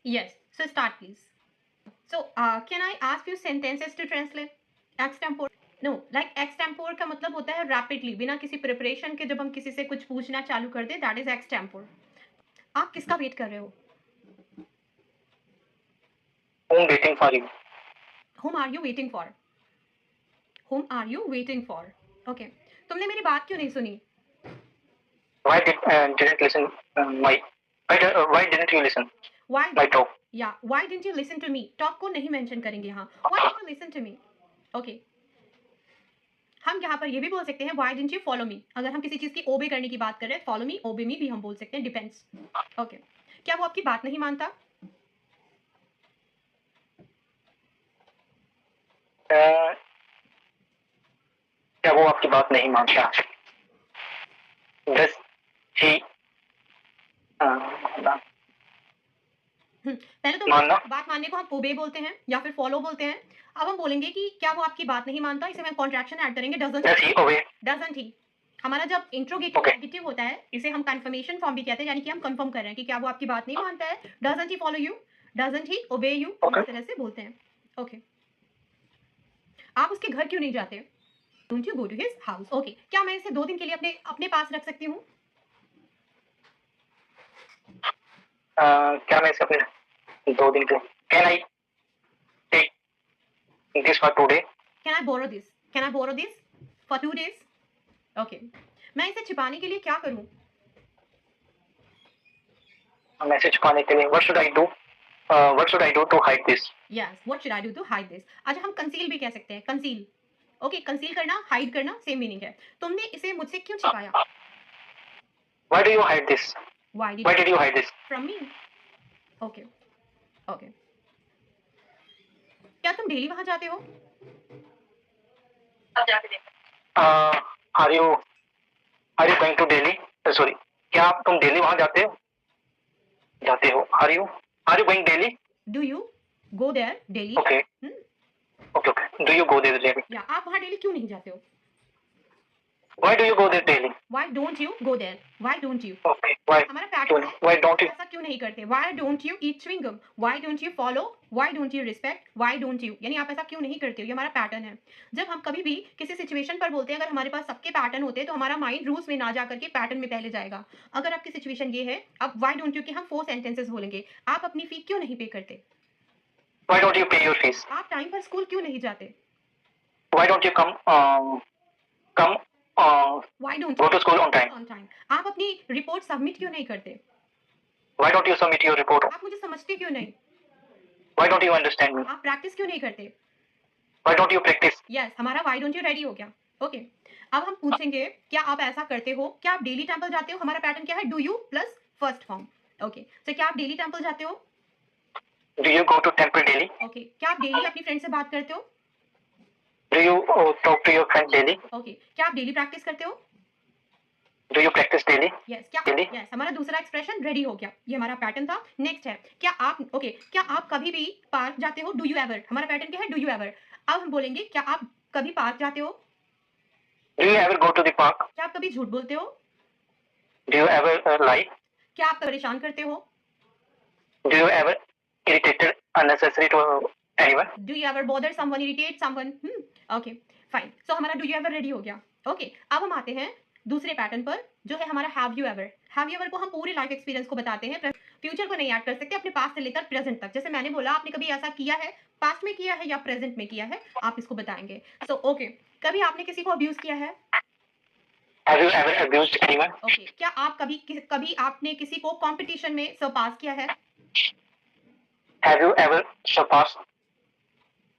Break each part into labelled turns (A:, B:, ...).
A: Yes. So start please. So can I ask you sentences to translate? Extempore. No, like extempore का मतलब होता है rapidly, बिना किसी preparation के जब हम किसी से कुछ पूछना चालू कर दे, that is extempore. आप किसका वेट कर रहे हो?
B: I'm waiting for you.
A: Whom are you waiting for? Whom are you waiting for? Okay. तुमने मेरी बात क्यों नहीं सुनी?
B: Why didn't listen my why didn't you listen?
A: Why?
B: My talk.
A: Yeah. Why didn't you listen to me? Talk को नहीं mention करेंगे यहाँ. Why didn't you listen to me? Okay. हम यहाँ पर ये भी बोल सकते हैं why didn't you follow me? अगर हम किसी चीज़ की obey करने की बात कर रहे हैं, follow me, obey me भी हम बोल सकते हैं, depends. Okay. क्या वो आपकी बात नहीं मानता?
B: क्या वो आपकी बात नहीं मानता? Does he
A: पहले तो
B: मानना?
A: बात मानने को हम ओबे बोलते हैं या फिर फॉलो बोलते हैं. अब हम बोलेंगे कि क्या वो आपकी बात नहीं मानता, इसे हम कॉन्ट्रैक्शन ऐड करेंगे
B: Does he obey?
A: डजंट ही. हमारा जब इंट्रोगेटिव
B: Okay.
A: नेगेटिव होता है, इसे हम कंफर्मेशन फॉर्म भी कहते हैं, यानी कि हम कंफर्म कर रहे हैं कि क्या वो आपकी बात नहीं मानता है. Doesn't he follow you, doesn't he obey you,
B: Okay.
A: इस तरह से बोलते हैं. ओके. आप उसके घर क्यों नहीं जाते? Don't you go to his house. Okay. क्या मैं इसे 2 दिन के लिए अपने अपने पास रख सकती हूँ?
B: क्या मैं इसे अपने 2 दिन के Can I take this for 2 days?
A: Can I borrow this? Can I borrow this for 2 days? Okay. मैं इसे छिपाने के लिए क्या करूँ?
B: मैसेज पाने के लिए What should I do? What should I do to hide this?
A: Yes, what should I do to hide this? अच्छा, हम कंसील भी कह सकते हैं, कंसील. ओके, कंसील करना, हाइड करना सेम मीनिंग है. तुमने इसे मुझसे क्यों छिपाया?
B: Why do you hide this?
A: Why
B: Why did you hide this?
A: from me? Okay. Okay. क्या तुम डेली वहां जाते हो?
B: Are you going to Delhi? Sorry. क्या तुम दिल्ली वहां जाते हो? जाते हो. Are you going Delhi?
A: Do you go there daily?
B: Okay. Okay. Do you go there daily?
A: या आप वहां डेली क्यों नहीं जाते हो?
B: Why do you go there daily?
A: Why don't you go there? Why don't you?
B: Okay. Why?
A: हमारा pattern है.
B: Why don't you?
A: ऐसा क्यों नहीं करते? Why don't you eat chewing gum? Why don't you follow? Why don't you respect? Why don't you? यानी आप ऐसा क्यों नहीं करते हो? ये हमारा पैटर्न है. जब हम कभी भी किसी सिचुएशन पर बोलते हैं, अगर हमारे पास सबके पैटर्न होते हैं, तो हमारा माइंड रूल्स में ना जाकर के पैटर्न में पहले जाएगा. अगर आपकी सिचुएशन ये है, अब why don't you के हम 4 सेंटेंसेस बोलेंगे. आप अपनी फी क्यों नहीं पे करते?
B: Why don't you pay your fees?
A: आप टाइम पर स्कूल क्यों नहीं जाते?
B: Why don't you come
A: Why don't
B: go to school on time?
A: on time? आप अपनी रिपोर्ट सबमिट क्यों नहीं करते?
B: Why don't you submit your report?
A: आप मुझे समझते क्यों नहीं?
B: Why don't you understand me?
A: आप प्रैक्टिस क्यों नहीं करते?
B: Why don't you practice?
A: Yes, हमारा why don't you रेडी हो गया. ओके. अब हम पूछेंगे, क्या आप ऐसा करते हो? क्या आप डेली टेंपल जाते हो? हमारा पैटर्न क्या है? Do you plus first form. Okay. तो क्या आप डेली टेंपल जाते हो?
B: Do you go to temple daily?
A: Okay. क्या आप डेली अपनी फ्रेंड से बात करते हो?
B: Do you talk to your friend daily?
A: Okay. क्या आप डेली प्रैक्टिस करते हो?
B: Do you practice daily?
A: Yes. क्या
B: Daily?
A: यस, हमारा दूसरा एक्सप्रेशन रेडी हो गया. ये हमारा पैटर्न था. नेक्स्ट है, क्या आप ओके, क्या आप कभी भी पार्क जाते हो? Do you ever. हमारा पैटर्न क्या है? Do you ever. अब हम बोलेंगे, क्या आप कभी पार्क जाते हो?
B: Do you ever go to the park?
A: क्या आप कभी झूठ बोलते हो?
B: Do you ever lie?
A: क्या आप परेशान करते हो?
B: Do you ever irritated unnecessary to anyone?
A: Do you ever bother someone, irritate someone? Okay, fine. So हमारा do you ever ready हो गया. Okay, अब हम आते हैं दूसरे पैटर्न पर, जो है हमारा have you ever. Have you ever को हम पूरे लाइफ एक्सपीरियंस को बताते हैं, फ्यूचर को नहीं ऐड कर सकते, अपने पास्ट से लेकर प्रेजेंट तक. जैसे मैंने बोला, आपने कभी ऐसा किया है, पास्ट में किया है या प्रेजेंट में किया है, आप इसको बताएंगे. सो ओके, कभी आपने किसी को अब्यूज किया है?
B: Have you ever abused anyone?
A: Okay. क्या आप कभी आपने किसी को कंपटीशन में सरपास किया है?
B: Have you ever surpassed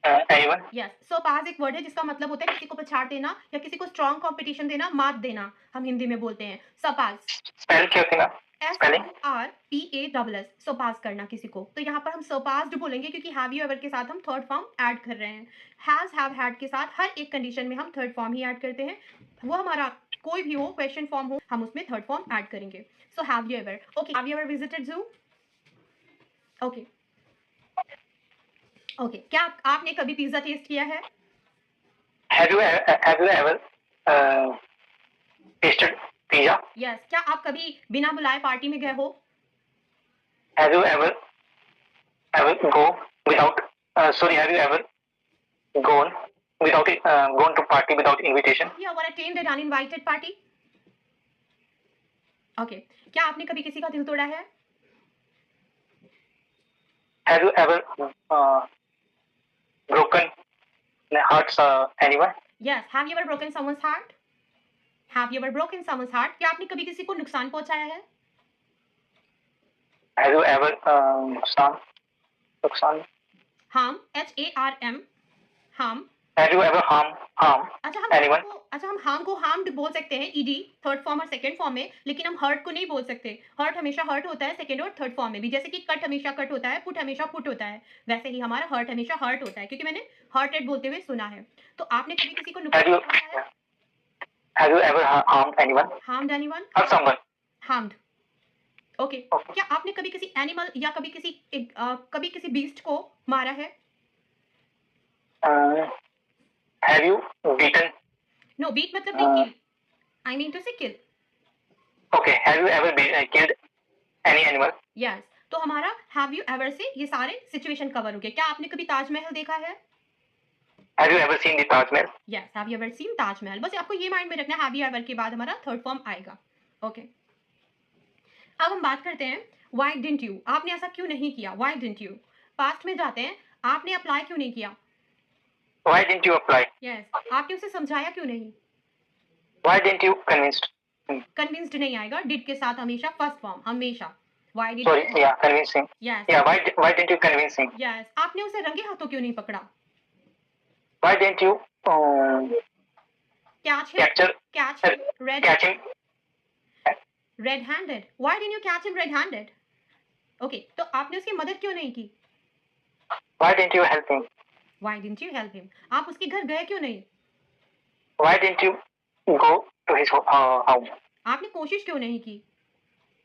B: anyone?
A: Yes. Surpass एक वर्ड है जिसका मतलब होता है किसी को पछाड़ देना या किसी को स्ट्रॉन्ग कंपटीशन देना, मात देना, हम हिंदी में बोलते हैं सरपास.
B: Spell क्या होता है? Spelling?
A: SURPASS, सरपास करना किसी को. तो यहाँ पर हम सरपास्ड बोलेंगे, क्योंकि हैव यू एवर के साथ हम थर्ड फॉर्म ऐड कर रहे हैं. हैज, हैव, हैड के साथ हर एक कंडीशन में हम थर्ड फॉर्म ही ऐड करते हैं. वो हमारा कोई भी हो, क्वेश्चन फॉर्म हो, हम उसमें थर्ड फॉर्म ऐड करेंगे. So have you ever. Okay. Have you ever visited जू? ओके. ओके. क्या आपने कभी पिज्जा टेस्ट किया है?
B: Have you ever tasted pizza?
A: Yes. क्या आप कभी बिना बुलाए पार्टी में गए हो?
B: Have you ever go without? Sorry, have you ever gone without gone to party without invitation?
A: Have you ever attended an uninvited party? Okay. क्या आपने कभी किसी का दिल तोड़ा है?
B: Have you ever broken hearts anyone?
A: Yes. Have you ever broken someone's heart? Have you ever broken someone's heart? क्या आपने कभी किसी को नुकसान पहुंचाया है?
B: Have you ever नुकसान?
A: Harm. HARM. Harm.
B: Have you ever harm anyone?
A: अच्छा हम harm को harmed बोल सकते हैं ed थर्ड फॉर्म और सेकंड फॉर्म में, लेकिन हम hurt को नहीं बोल सकते. hurt हमेशा hurt होता है सेकंड और थर्ड फॉर्म में भी, जैसे कि cut हमेशा cut होता है, put हमेशा put होता है, वैसे ही हमारा hurt हमेशा hurt होता है, क्योंकि मैंने hurted बोलते हुए सुना है. तो आपने कभी किसी को नुकसान पहुंचाया है?
B: Have you ever harmed anyone?
A: Harmed anyone?
B: Or someone?
A: Harmed. Okay.
B: Okay.
A: क्या आपने कभी किसी एनिमल या कभी किसी बीस्ट को मारा है?
B: Have you beaten?
A: No, beat मतलब नहीं kill. I mean to say kill.
B: Okay. Have you ever killed any animal?
A: Yes. तो हमारा हैव यू एवर से ये सारे सिचुएशन कवर हो गए. क्या आपने कभी ताजमहल देखा है?
B: Have you ever seen the Taj Mahal?
A: Yes. Have you ever seen Taj Mahal. बस आपको ये माइंड में रखना है, हैव यू एवर के बाद हमारा थर्ड फॉर्म आएगा. ओके. अब हम बात करते हैं व्हाई डिडंट यू. आपने ऐसा क्यों नहीं किया? Why didn't you. पास्ट में जाते हैं. आपने अप्लाई क्यों नहीं किया?
B: Why didn't you apply?
A: Yes. आपने उसे समझाया क्यों नहीं?
B: Why didn't you convinced?
A: Convinced नहीं आएगा. डिड के साथ हमेशा फर्स्ट फॉर्म, हमेशा. Why did?
B: Sorry, yeah, convincing.
A: Yes.
B: Yeah, why didn't you convince him?
A: Yes. आपने उसे रंगे हाथों क्यों नहीं पकड़ा?
B: Why didn't you
A: catch
B: catch him?
A: Red handed. Why didn't you catch him red handed? Okay. तो आपने उसकी मदद क्यों नहीं की?
B: Why didn't you help him?
A: Why didn't you help him? आप उसके घर गए क्यों नहीं?
B: Why didn't you go to his home?
A: आपने कोशिश क्यों नहीं की?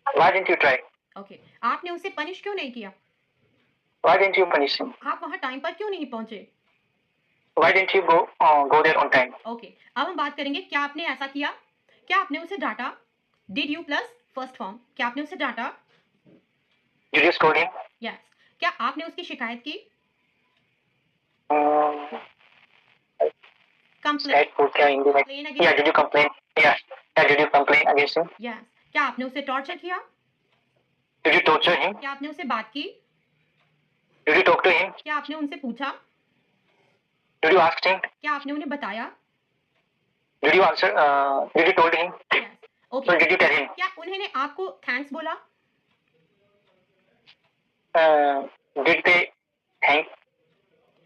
B: Why didn't you try?
A: Okay. आपने उसे पनिश क्यों नहीं किया?
B: Why didn't you punish him?
A: आप वहां टाइम पर क्यों नहीं पहुंचे?
B: Why didn't you go there on time?
A: Okay. अब हम बात करेंगे क्या आपने ऐसा किया. क्या आपने उसे डांटा? Did you plus first form. क्या आपने उसे डांटा?
B: Did you scold him?
A: Yes. क्या आपने उसकी शिकायत की? कंप्लेन.
B: Skype को क्या हिंदी में? Yeah, did you complain? Yeah, did you complain against him?
A: Yes. क्या आपने उसे टॉर्चर किया?
B: Did you torture him?
A: क्या आपने उसे बात की?
B: Did you talk to him?
A: क्या आपने उनसे पूछा?
B: Did you ask him?
A: क्या आपने उन्हें बताया?
B: Did you answer? Did you told him?
A: Yes.
B: So
A: okay.
B: did you tell him?
A: क्या उन्होंने आपको थैंक्स बोला?
B: Did they thank?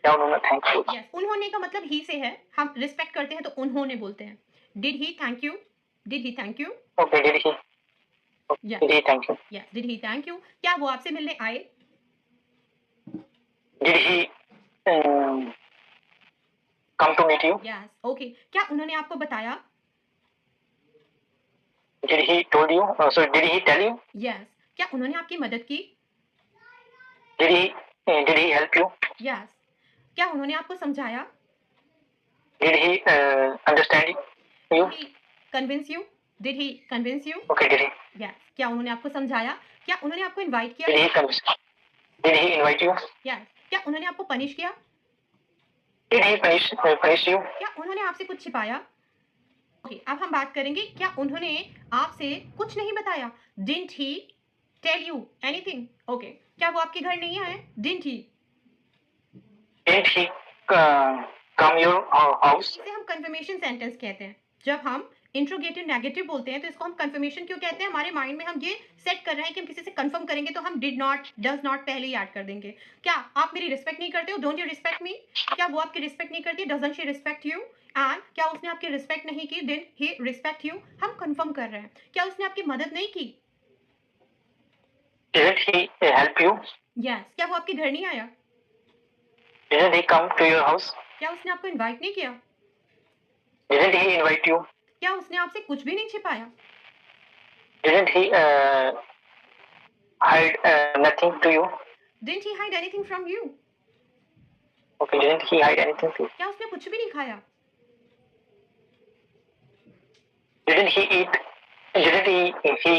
B: क्या उन्होंने thank you?
A: यस. उन्होंने का मतलब ही से है. हम रिस्पेक्ट करते हैं तो उन्होंने बोलते हैं. Did he thank you? Did he thank you?
B: Okay, did he?
A: Yes.
B: Did he thank you?
A: Yes. Did he thank you? क्या वो आपसे मिलने आए?
B: Did he come to meet you?
A: Yes. Okay. क्या उन्होंने आपको बताया?
B: Did he told you? So did he tell you?
A: Yes. क्या उन्होंने आपकी मदद की?
B: Did he help you?
A: Yes. क्या उन्होंने आपको समझाया?
B: Did he understand you?
A: Did he convince you? Did he convince you?
B: Okay, did he?
A: Yes. क्या उन्होंने आपको समझाया? क्या उन्होंने आपको इनवाइट किया?
B: Did he convince? Did he invite you?
A: Yes. क्या उन्होंने आपको पनिश किया?
B: Did he punish you?
A: क्या उन्होंने आपसे कुछ छिपाया? ओके. अब हम बात करेंगे क्या उन्होंने आपसे कुछ नहीं बताया? Didn't he tell you anything? Okay. क्या वो आपके घर नहीं आए? Didn't he?
B: Didn't he come your house?
A: इसे हम कंफर्मेशन सेंटेंस कहते हैं. जब हम इंट्रोगेटिव नेगेटिव बोलते हैं तो इसको हम कंफर्मेशन क्यों कहते हैं? हमारे माइंड में हम ये सेट कर रहे हैं कि हम किसी से कंफर्म करेंगे तो हम डिड नॉट, डज नॉट पहले ही ऐड कर देंगे. क्या आप मेरी रिस्पेक्ट नहीं करते हो? डोंट यू रिस्पेक्ट मी? क्या वो आपकी रिस्पेक्ट नहीं करती? Doesn't she respect you? And क्या उसने आपकी रिस्पेक्ट नहीं की? Did he respect you? हम कंफर्म कर रहे हैं. क्या उसने आपकी मदद नहीं की?
B: Didn't he help you?
A: Yes. क्या वो आपके घर नहीं आया?
B: Didn't he come to your house?
A: क्या उसने आपको इनवाइट नहीं किया?
B: Didn't he invite you?
A: क्या उसने आपसे कुछ भी नहीं छिपाया?
B: Didn't he hide nothing to you?
A: Didn't he hide anything from you?
B: Okay, didn't he hide anything to you?
A: क्या उसने कुछ भी नहीं खाया?
B: Didn't he eat? Didn't he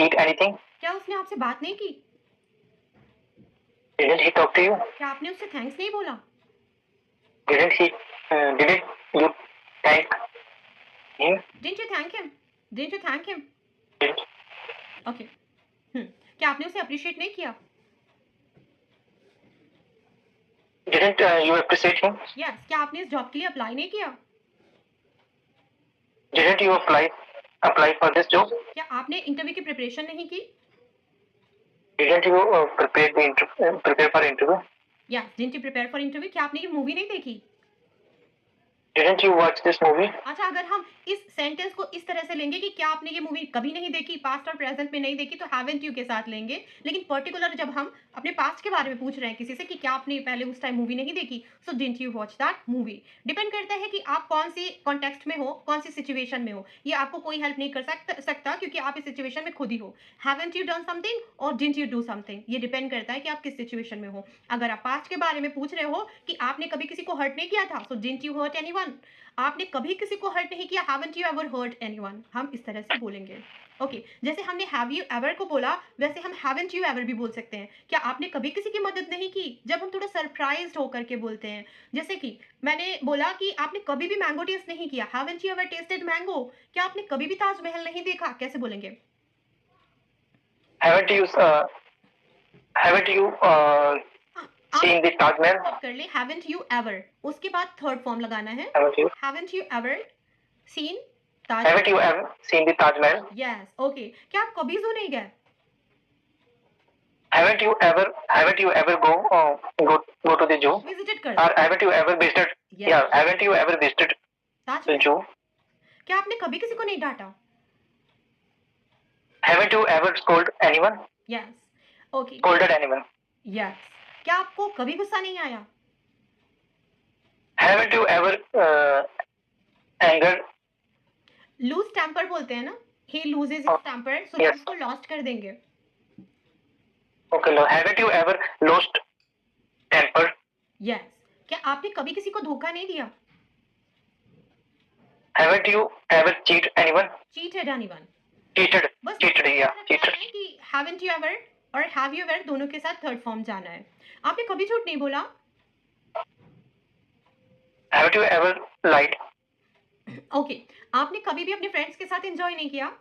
B: eat anything?
A: क्या उसने आपसे बात नहीं की?
B: Didn't he talk to you?
A: क्या आपने उससे थैंक्स नहीं बोला?
B: Didn't you thank him?
A: Didn't you thank him? Didn't you thank him?
B: Didn't
A: okay. क्या आपने उसे अप्रिशिएट नहीं किया?
B: didn't you appreciate him?
A: Yes. क्या आपने इस जॉब के लिए अप्लाई नहीं किया?
B: Didn't you apply for this job?
A: क्या आपने इंटरव्यू की प्रिपरेशन नहीं की?
B: Didn't you prepare for interview?
A: Yes. Didn't you prepare for interview? क्या आपने ये मूवी नहीं देखी?
B: Didn't you watch this movie?
A: अच्छा, अगर हम इस सेंटेंस को इस तरह से लेंगे कि क्या आपने ये मूवी कभी नहीं देखी, पास्ट और प्रेजेंट में नहीं देखी, तो हैवंट यू के साथ लेंगे। लेकिन पर्टिकुलर जब हम अपने पास्ट के बारे में पूछ रहे हैं किसी से कि क्या आपने पहले उस टाइम मूवी नहीं देखी, so didn't you watch that movie. Depend करता है कि आप कौन सी कॉन्टेक्स्ट में हो, कौन सी सिचुएशन में हो। ये आपको कोई हेल्प नहीं कर सकता क्योंकि आप इस सिचुएशन में खुद ही हो। हैवंट यू डन समथिंग और डिडंट यू डू समथिंग, ये डिपेंड करता है कि आप किस सिचुएशन में हो। अगर आप पास्ट के बारे में पूछ रहे हो कि आपने कभी किसी को हर्ट नहीं किया था, so didn't you hurt anyone. आपने कभी किसी को हर्ट नहीं किया, haven't you ever hurt anyone, हम इस तरह से बोलेंगे। ओके, जैसे हमने हैव यू एवर को बोला, वैसे हम हैवंट यू एवर भी बोल सकते हैं। क्या आपने कभी किसी की मदद नहीं की? जब हम थोड़ा सरप्राइज्ड होकर के बोलते हैं, जैसे कि मैंने बोला कि आपने कभी भी मैंगो टेस्ट नहीं किया, haven't you ever tested mango. क्या आपने कभी भी ताजमहल नहीं देखा? कैसे बोलेंगे?
B: Haven't you
A: आप
B: seen the Taj Mahal?
A: Set कर ले हैवंट यू एवर, उसके बाद थर्ड फॉर्म लगाना है।
B: Haven't you
A: ever seen
B: Haven't you ever seen the Taj Mahal?
A: Yes. Okay, क्या आप कभी जू नहीं गए?
B: Haven't you ever go to the zoo?
A: Visited कर
B: Or haven't you ever visited?
A: Yes.
B: Yeah, haven't you ever visited the
A: Taj Mahal.
B: zoo?
A: क्या आपने कभी किसी को नहीं डांटा?
B: Haven't you ever scolded anyone?
A: Yes. Okay.
B: Scolded anyone?
A: Yes. क्या आपको कभी गुस्सा नहीं आया?
B: Haven't you ever angered?
A: Lose temper बोलते हैं ना, he loses his temper, so
B: Yes.
A: उसको लॉस्ट कर देंगे।
B: Okay, haven't you ever lost temper?
A: Yes. क्या आपने कभी किसी को धोखा नहीं दिया?
B: Haven't you ever cheated anyone?
A: Cheated anyone.
B: Cheated,
A: बस
B: yeah, cheated.
A: कि हैवंट यू एवर और हैव यू एवर दोनों के साथ थर्ड फॉर्म जाना है। आपने कभी झूठ नहीं बोला?
B: Haven't you ever lied?
A: Okay, आपने कभी भी अपने फ्रेंड्स के साथ एंजॉय नहीं किया?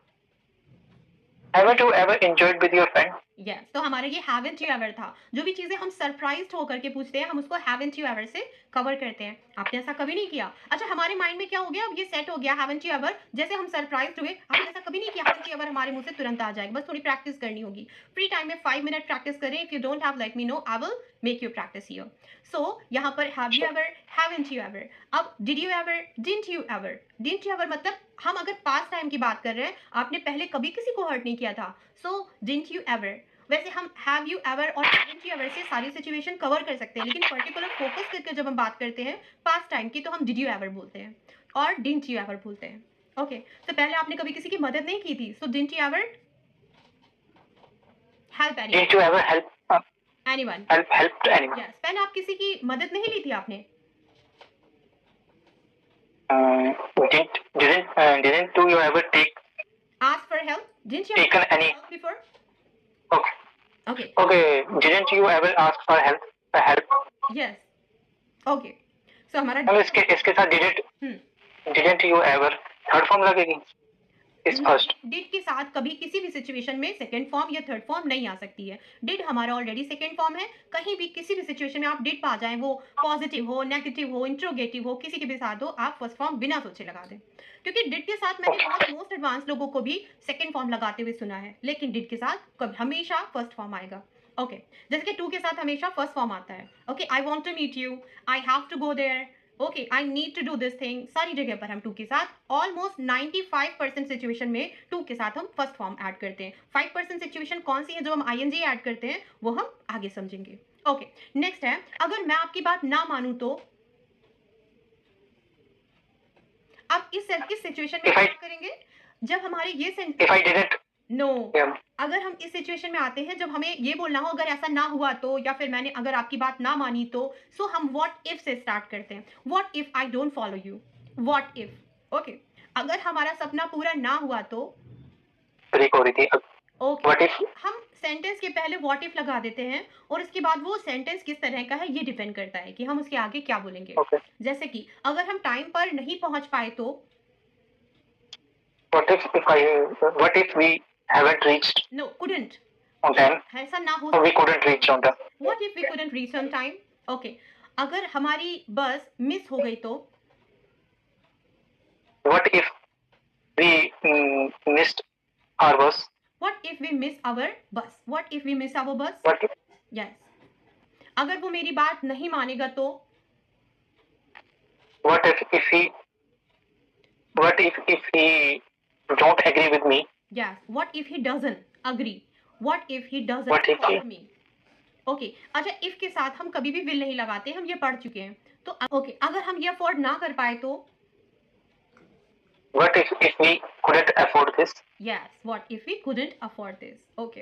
B: Haven't you ever enjoyed with your friend?
A: Yes. तो हमारा ये हैवंट यू एवर था। जो भी चीजें हम सरप्राइज्ड होकर के पूछते हैं, हम उसको हैवंट यू एवर से कवर करते हैं। आपने ऐसा कभी नहीं किया। अच्छा, हमारे माइंड में क्या हो गया, अब ये सेट हो गया हैवंट यू एवर। जैसे हम सरप्राइज्ड हुए, आपने ऐसा कभी नहीं किया, हैवंट यू एवर हमारे मुंह से तुरंत आ जाएगा। बस थोड़ी प्रैक्टिस करनी होगी। फ्री टाइम में 5 मिनट प्रैक्टिस करें। If you don't have, let me know, I will make you practice here. So यहाँ पर have you ever, haven't you ever. अब did you ever, didn't you ever. Didn't you ever मतलब हम अगर past time की बात कर रहे हैं, आपने पहले कभी किसी को हर्ट नहीं किया था, सो डिडंट यू एवर। वैसे हम हैव यू एवर और हैवंट यू एवर से सारी सिचुएशन कवर कर सकते हैं, लेकिन पर्टिकुलर फोकस करके जब हम बात करते हैं पास्ट टाइम की, तो हम डिड यू एवर बोलते हैं और डिडंट यू एवर बोलते हैं। ओके, तो पहले आपने कभी किसी की मदद नहीं की थी, so didn't you ever help
B: Didn't you ever
A: anyone.
B: helped anyone?
A: Yes. पहले आप किसी की मदद नहीं ली थी आपने?
B: Didn't you ever
A: ask for help, didn't you
B: taken any?
A: Help before?
B: Okay,
A: okay.
B: okay. Didn't you ever ask for help?
A: Yes. Okay, so हमारा
B: अब इसके साथ didn't you ever third form लगेगी इस फर्स्ट।
A: डिड के साथ कभी किसी भी सिचुएशन में सेकंड फॉर्म या थर्ड फॉर्म नहीं आ सकती है। डिड हमारा ऑलरेडी सेकंड फॉर्म है। कहीं भी किसी भी सिचुएशन में आप डिड पा जाएं, वो पॉजिटिव हो, नेगेटिव हो, इंट्रोगेटिव हो, किसी के भी साथ हो, आप फर्स्ट फॉर्म बिना सोचे लगा दें। क्योंकि डिड के साथ मैंने बहुत मोस्ट एडवांस लोगों को भी सेकंड फॉर्म लगाते हुए सुना है, लेकिन डिड के साथ कभी हमेशा फर्स्ट फॉर्म आएगा। ओके, जैसे कि टू के साथ हमेशा फर्स्ट फॉर्म आता है। Okay, I want to meet you, I have to go there, okay, I need to do this thing. सारी जगह पर हम टू के साथ ऑलमोस्ट 95% सिचुएशन में टू के साथ हम फर्स्ट फॉर्म ऐड करते हैं। 5% सिचुएशन कौन सी है जो हम आईएनजी ऐड करते हैं, वो हम आगे समझेंगे। ओके, नेक्स्ट है, अगर मैं आपकी बात ना मानूं तो। अब इस सिचुएशन में क्या करेंगे, जब हमारे ये
B: If I didn't,
A: no
B: yeah,
A: अगर हम इस सिचुएशन में आते हैं जब हमें ये बोलना हो अगर ऐसा ना हुआ तो, या फिर मैंने अगर आपकी बात ना मानी तो, सो हम व्हाट इफ से स्टार्ट करते हैं। What if I don't follow you, what if. Okay, अगर हमारा सपना पूरा ना हुआ तो,
B: ब्रेक हो रही थी अब।
A: ओके,
B: व्हाट इफ
A: हम सेंटेंस के पहले व्हाट इफ लगा देते हैं और उसके बाद वो सेंटेंस किस तरह का है ये डिपेंड करता है कि हम उसके आगे क्या बोलेंगे।
B: ओके
A: जैसे कि अगर हम टाइम पर नहीं पहुंच पाए तो
B: what if we haven't reached
A: no couldn't,
B: on time
A: ऐसा ना हो।
B: We couldn't reach on time
A: what if we couldn't reach on time. Okay, अगर हमारी बस मिस हो गई तो
B: what if we missed our bus
A: what if we miss our bus, what if we miss our bus.
B: What
A: yes, अगर वो मेरी बात नहीं मानेगा तो
B: if he what if he don't agree with me
A: yes, what if he doesn't agree, what if he doesn't
B: what if he
A: follow me. Okay, अच्छा if के साथ हम कभी भी विल नहीं लगाते, हम ये पढ़ चुके हैं। तो ओके, अगर हम ये अफोर्ड ना कर पाए तो
B: what if we couldn't afford this
A: yes, what if we couldn't afford this. Okay,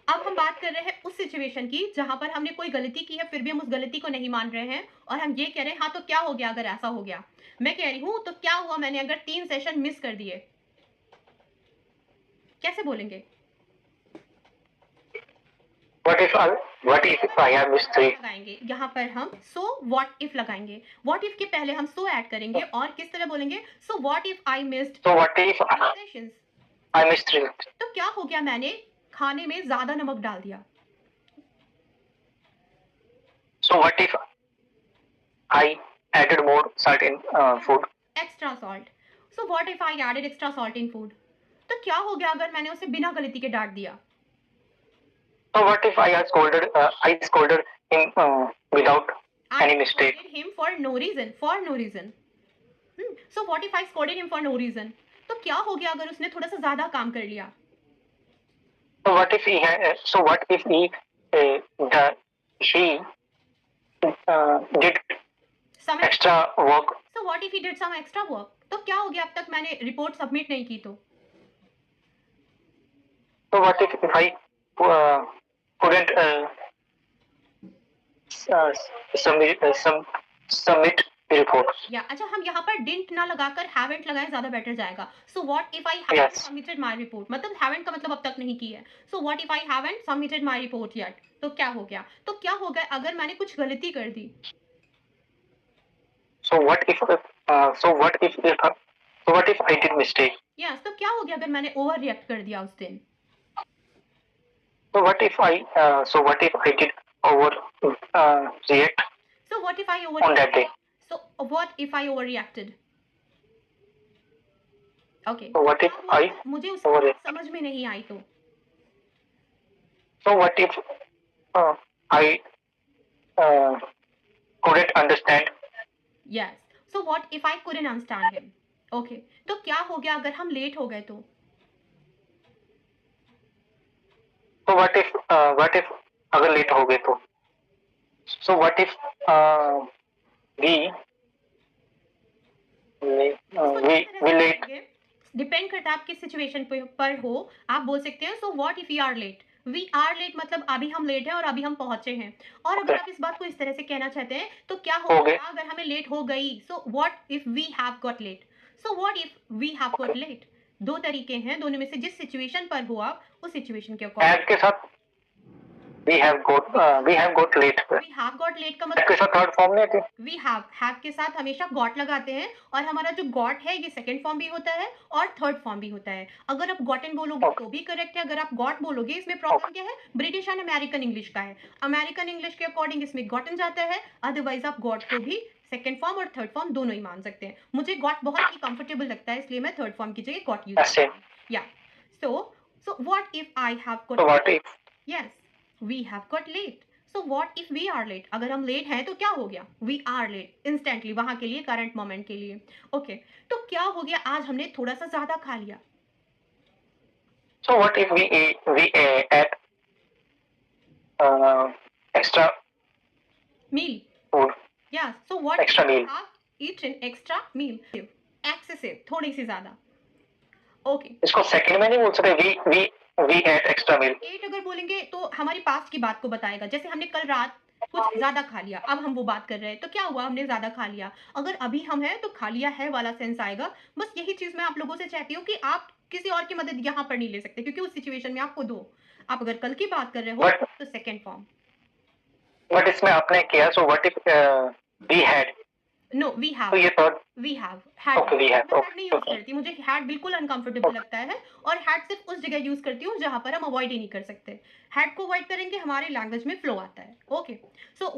A: अब हम बात कर रहे हैं उस सिचुएशन की जहां पर हमने कोई गलती की है फिर भी हम उस गलती को नहीं मान रहे हैं और हम ये कह रहे हैं हाँ तो क्या हो गया अगर ऐसा हो गया। मैं कह रही हूँ तो क्या हुआ मैंने अगर 3 सेशन मिस कर दिए, कैसे बोलेंगे?
B: what if I have missed three
A: लगाएंगे यहाँ पर हम सो व्हाट इफ लगाएंगे। व्हाट इफ के पहले हम सो ऐड करेंगे और किस तरह बोलेंगे? सो what if I missed
B: so what if
A: sessions.
B: I missed three
A: तो क्या हो गया मैंने खाने में ज्यादा नमक डाल दिया।
B: so what if I added more salt in food
A: extra salt. So what if I added extra salt in food. तो क्या हो गया अगर मैंने उसे बिना गलती के डांट दिया।
B: so what if I scolded him without any mistake
A: scolded him for no reason, for no reason. So what if I scolded him for no reason? तो क्या हो गया अगर उसने थोड़ा सा ज्यादा काम कर लिया।
B: so what if he she did
A: Some
B: extra work
A: so what if he did some extra work? तो क्या हो गया अब तक मैंने रिपोर्ट सबमिट नहीं की तो
B: so what if I couldn't submit the report
A: या अच्छा हम यहाँ पर डिडंट ना लगाकर हैवंट लगाएं ज्यादा बेटर जाएगा। सो what if I haven't
B: Yes.
A: Submitted my report, मतलब हैवंट का मतलब अब तक नहीं की है। सो what if I haven't submitted my report yet. तो क्या हो गया? तो क्या हो गया अगर मैंने कुछ गलती कर दी।
B: so what if I did mistake
A: yes, तो क्या हो गया अगर मैंने ओवर रिएक्ट कर दिया उस दिन।
B: so what if I did over react
A: So what if I
B: on that day
A: So what if I overreacted? Okay.
B: so what if I
A: मुझे उस
B: overreact
A: समझ में नहीं आई तो
B: so what if I couldn't understand
A: yes. So what if I couldn't understand him? Okay. तो क्या हो गया अगर हम लेट हो गए तो
B: so what if अगर लेट हो गए तो so what if we late
A: depend करता है आप किस सिचुएशन पर हो। आप बोल सकते हैं so what if we are late. We are late मतलब अभी हम लेट हैं और अभी हम पहुंचे हैं। और अगर
B: Okay.
A: आप इस बात को इस तरह से कहना चाहते हैं तो क्या
B: हो
A: होगा
B: गए।
A: अगर हमें लेट हो गई। So what if we have got late. So what if we have got late. दो तरीके हैं, दोनों में से जिस सिचुएशन पर हो आप उस सिचुएशन के अकॉर्डिंग।
B: have के साथ we have got late
A: we have got late का
B: have के
A: मतलब
B: साथ थर्ड फॉर्म नहीं आती
A: वी हैव के साथ हमेशा गॉट लगाते हैं और हमारा जो गॉट है ये सेकंड फॉर्म भी होता है और थर्ड फॉर्म भी होता है। अगर आप गॉटन बोलोगे
B: Okay.
A: तो भी करेक्ट है, अगर आप गॉट बोलोगे इसमें प्रॉब्लम क्या है? ब्रिटिश एंड अमेरिकन इंग्लिश का है। अमेरिकन इंग्लिश के अकॉर्डिंग इसमें गॉटन जाता है, अदरवाइज आप गॉट को भी सेकंड फॉर्म और थर्ड फॉर्म दोनों ही मान सकते हैं। मुझे गॉट बहुत ही कंफर्टेबल लगता है इसलिए मैं थर्ड फॉर्म की जगह गॉट यूज
B: ऐसे
A: या so what if I have
B: so
A: got
B: what if
A: yes we have got late. So what if we are late. अगर हम लेट हैं तो क्या हो गया? वी आर लेट इंस्टेंटली वहां के लिए, करंट मोमेंट के लिए। ओके तो क्या हो गया आज हमने थोड़ा सा ज्यादा खा लिया।
B: so what if we add extra
A: meal
B: food
A: yes so what
B: Extra meal.
A: Eaten extra meal excessive थोड़ी सी ज्यादा। ओके
B: इसको सेकंड में नहीं बोल सकते we add extra meal
A: at अगर बोलेंगे तो हमारी पास्ट की बात को बताएगा। जैसे हमने कल रात कुछ ज्यादा खा लिया, अब हम वो बात कर रहे हैं तो क्या हुआ? हमने ज्यादा खा लिया। अगर अभी हम हैं तो खा लिया है वाला सेंस आएगा। बस यही चीज मैं आप लोगों से चाहती हूँ कि आप किसी और की मदद यहाँ पर नहीं ले सकते, क्योंकि उस सिचुएशन में आप खुद हो। आप अगर कल की बात कर रहे हो
B: बट
A: तो सेकेंड फॉर्म।
B: बट इसमें आपने किया, so what if we had,
A: no we
B: तो
A: हैव,
B: ये third.
A: We have, had
B: okay, we
A: मैं
B: हैव,
A: हैड नहीं
B: ओके
A: यूज
B: ओके
A: करती, मुझे हैड बिल्कुल अनकंफर्टेबल
B: ओके।
A: लगता है, और हैड सिर्फ उस जगह यूज करती हूँ जहां पर हम अवॉइड ही नहीं कर सकते। हैड को अवॉइड करेंगे हमारे लैंग्वेज में फ्लो आता है। Okay, so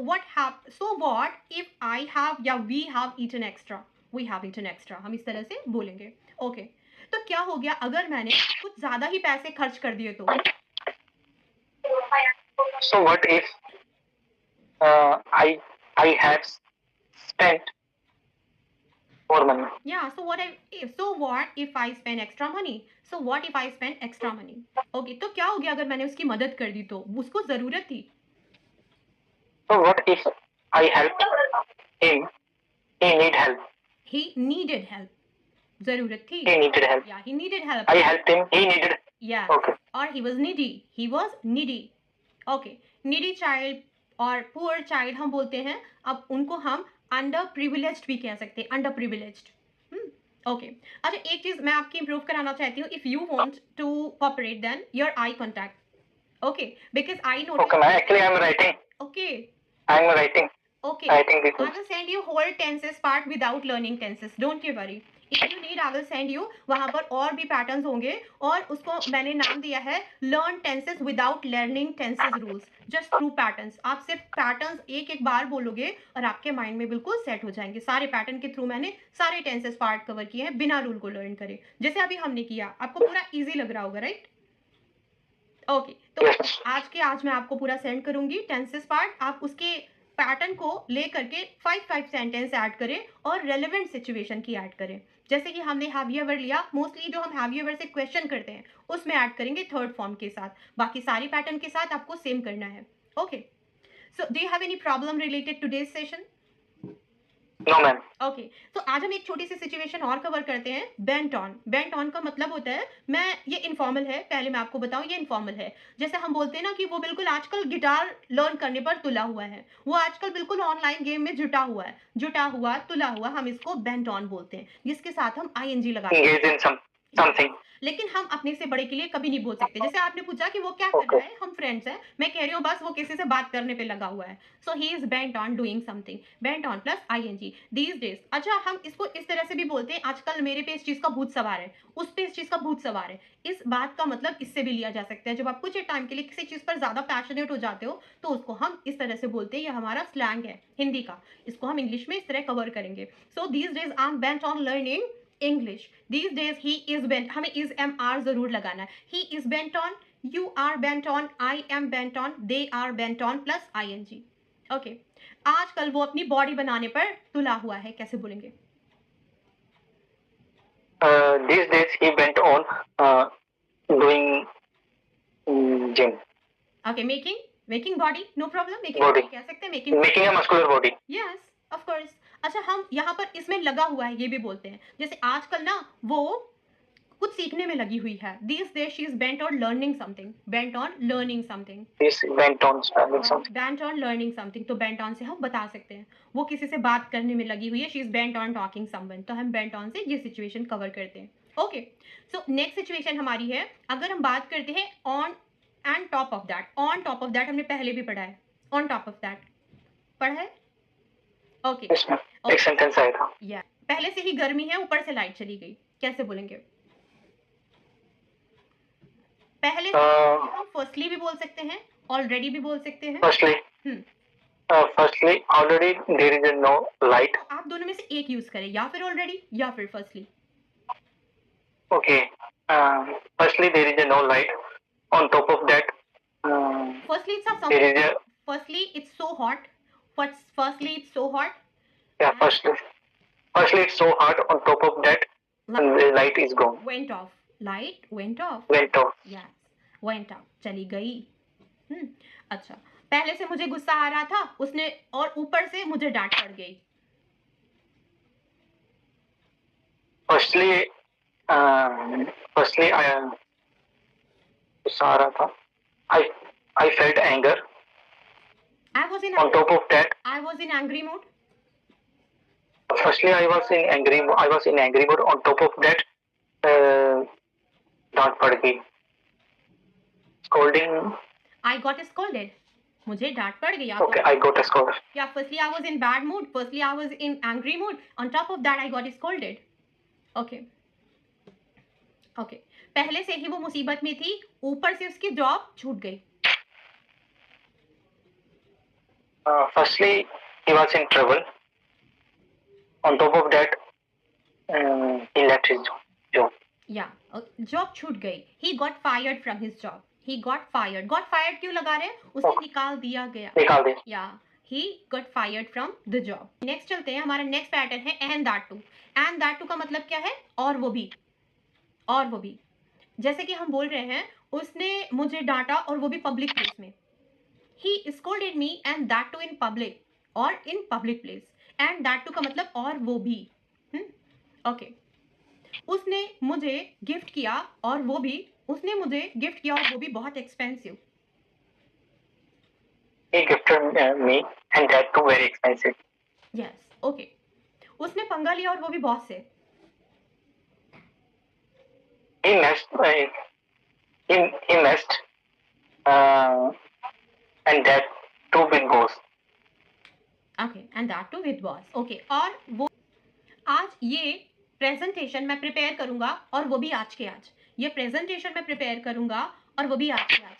A: what if I have या we have eaten extra, we have eaten extra, हम इस तरह से बोलेंगे। ओके, तो क्या हो गया अगर मैंने कुछ ज्यादा ही पैसे खर्च कर दिए तो?
B: So what if I have spent more money?
A: Yeah, so what if I spend extra money? So what if I spend extra money? Okay, तो क्या हो गया अगर मैंने उसकी मदद कर दी तो? उसको जरूरत थी।
B: So what if I helped him? He need help.
A: He needed help. जरूरत थी।
B: He needed help.
A: Yeah, he needed help.
B: I helped him. He needed.
A: Yes.
B: Okay.
A: Or he was needy. He was needy. Okay. Needy child और poor child हम बोलते हैं, अब उनको हम under privileged भी कह सकते हैं, अंडर प्रिविलेज्ड। ओके, अच्छा एक चीज मैं आपकी इंप्रूव कराना चाहती हूँ, if you want to cooperate then your I contact. Okay, because I notice.
B: Okay, ma'am. Actually, I'm writing.
A: Okay.
B: I'm writing.
A: Okay.
B: Writing
A: I
B: because.
A: will send you whole tenses part without learning tenses. Don't you worry. If you need, I will send you. वहाँ पर और भी patterns होंगे, और उसको मैंने नाम दिया है learn tenses without learning tenses rules. Just through patterns. आप सिर्फ पैटर्न्स एक एक बार बोलोगे और आपके माइंड में बिल्कुल सेट हो जाएंगे। सारे पैटर्न के थ्रू मैंने सारे टेंसेस पार्ट कवर किए हैं बिना रूल को लर्न करे, जैसे अभी हमने किया। आपको पूरा इजी लग रहा होगा, राइट? ओके, तो आज मैं आपको पूरा सेंड करूंगी टेंसेस पार्ट। आप उसके पैटर्न को ले करके 5 सेंटेंस ऐड करें और रेलेवेंट सिचुएशन की ऐड करें। जैसे कि हमने हैव यू एवर लिया, मोस्टली जो हम हैव यू एवर से क्वेश्चन करते हैं उसमें ऐड करेंगे थर्ड फॉर्म के साथ, बाकी सारी पैटर्न के साथ आपको सेम करना है। Okay, so do you have any problem related to this session?
B: No, ma'am.
A: Okay, तो आज हम एक छोटी सी सिचुएशन और कवर करते हैं। Bent on. बेंट ऑन का मतलब होता है, ये इनफॉर्मल है, पहले मैं आपको बताऊं, ये इनफॉर्मल है। जैसे हम बोलते हैं ना कि वो बिल्कुल आजकल गिटार लर्न करने पर तुला हुआ है, वो आजकल बिल्कुल ऑनलाइन गेम में जुटा हुआ है, जुटा हुआ, तुला हुआ, हम इसको बेंट ऑन बोलते हैं, जिसके साथ हम आईएनजी लगाते हैं।
B: Engage in something.
A: लेकिन हम अपने से बड़े के लिए कभी नहीं बोल सकते। जैसे आपने पूछा कि वो क्या कर रहा है, हम फ्रेंड्स हैं, मैं कह रही हूँ बस वो किसी से बात करने पे लगा हुआ है। So he is bent on doing something, bent on plus ING these days. अच्छा, हम इसको इस तरह से भी बोलते हैं, आजकल मेरे पे इस चीज का भूत सवार है, उस पे इस चीज का भूत सवार है। इस बात का मतलब इससे भी लिया जा सकता है, जब आप कुछ टाइम के लिए किसी चीज पर ज्यादा पैशनेट हो जाते हो तो उसको हम इस तरह से बोलते हैं। ये हमारा स्लैंग है हिंदी का, इसको हम इंग्लिश में इस तरह कवर करेंगे। So these days I am bent on learning English. These days he is bent, हमें इज एम आर जरूर लगाना है। He is bent on, you are bent on, I am bent on, they are bent on plus ING. Okay, आजकल वो अपनी body बनाने पर तुला हुआ है, कैसे बोलेंगे?
B: These days he went on doing gym.
A: Okay, making body, no problem, making
B: Body.
A: Body कह सकते हैं, making.
B: Making a muscular body.
A: Yes of course. अच्छा, हम यहाँ पर इसमें लगा हुआ है ये भी बोलते हैं, जैसे आजकल ना वो कुछ सीखने में लगी हुई है। These days she is bent on learning something, bent on learning something,
B: He's went on learning something.
A: bent on learning something। तो bent on से हम बता सकते हैं वो किसी से बात करने में लगी हुई है, she is bent on talking someone, तो हम bent on से ये सिचुएशन कवर करते हैं। ओके, सो नेक्स्ट सिचुएशन हमारी है, अगर हम बात करते हैं on and top of that. On top of that हमने पहले भी पढ़ा है, ऑन टॉप ऑफ दैट पढ़ा है। Okay,
B: Yes, ma'am. एक सेंटेंस आया था।
A: या पहले से ही गर्मी है, ऊपर से लाइट चली गई, कैसे बोलेंगे? पहले से हम फर्स्टली भी बोल सकते हैं, ऑलरेडी भी बोल सकते हैं।
B: Firstly, already there is no light.
A: आप दोनों में से एक यूज करें, या फिर ऑलरेडी या फिर firstly.
B: Okay. Firstly, there is no light. On top of that,
A: Firstly, it's
B: there is a
A: firstly it's so hot. Firstly, it's so hot.
B: yeah. Firstly, it's so hot. On top of that, the light is gone.
A: Went off. Light went off.
B: Went off.
A: Yes, went off. चली गई। अच्छा, पहले से मुझे गुस्सा आ रहा था उसने, और ऊपर से मुझे डांट पड़ गई।
B: Firstly, I गुस्सा आ रहा था. I felt anger.
A: I was in
B: On top of that,
A: I was in angry mood.
B: firstly I was in angry mood. On top of that, डांट पड़ गई. Scolding.
A: I got scolded. मुझे डांट पड़ गई.
B: Okay, I got scolded.
A: Yeah, firstly I was in bad mood. Firstly I was in angry mood. On top of that I got scolded. Okay. Okay. पहले से ही वो मुसीबत में थी, ऊपर से उसकी जॉब छूट गई.
B: Firstly, he was in trouble. On top of that, he left his job.
A: Yeah, job छूट गई. He got fired from his job. He got fired. Got fired क्यों लगा रहे हैं? उसे निकाल दिया गया.
B: निकाल दिया.
A: Yeah, he got fired from the job. Next चलते हैं. हमारा next pattern है and that too. And that too का मतलब क्या है? और वो भी. और वो भी. जैसे कि हम बोल रहे हैं, उसने मुझे डांटा और वो भी पब्लिक प्लेस में. He scolded me and that too in public or in public place. And that too का मतलब और वो भी. Okay. उसने मुझे गिफ्ट किया और वो भी. उसने मुझे गिफ्ट किया और वो भी बहुत expensive.
B: He gifted me and that too very expensive.
A: Yes, okay. उसने पंगा लिया और वो भी बॉस से.
B: He messed and that too with boss.
A: Okay, and that too with boss. Okay, और वो आज ये प्रेजेंटेशन मैं प्रिपेयर करूंगा और वो भी आज के आज. ये प्रेजेंटेशन मैं प्रिपेयर करूंगा और वो भी आज के आज.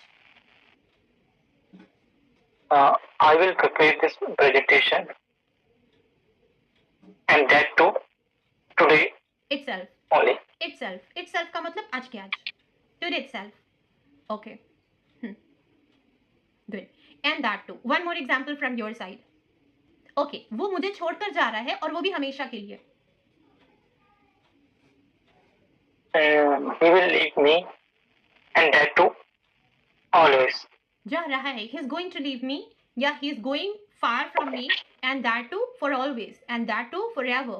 B: I will prepare this presentation and that too today
A: Itself.
B: only.
A: Itself का मतलब आज के आज. Today itself. Okay. Good. And that too. One more example from your side. Okay, वो मुझे छोड़कर जा रहा है और वो भी हमेशा के लिए.
B: He will leave me and that too always.
A: जा रहा है. He is going to leave me. Yeah, he is going far from me and that too for always and that too forever.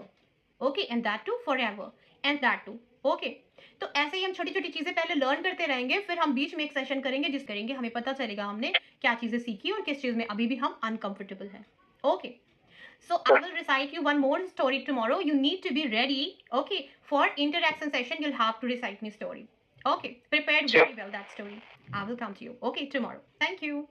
A: Okay, and that too forever and that too. Okay. तो ऐसे ही हम छोटी छोटी चीज़ें पहले learn करते रहेंगे, फिर हम बीच में एक सेशन करेंगे जिस करेंगे हमें पता चलेगा हमने क्या चीज़ें सीखी और किस चीज़ में अभी भी हम अनकंफर्टेबल हैं. Okay. So I will recite you one more story tomorrow. You need to be ready. Okay. For interaction session, you'll have to recite me story. Okay. Prepared very well that story. I will come to you. Okay, tomorrow. Thank you.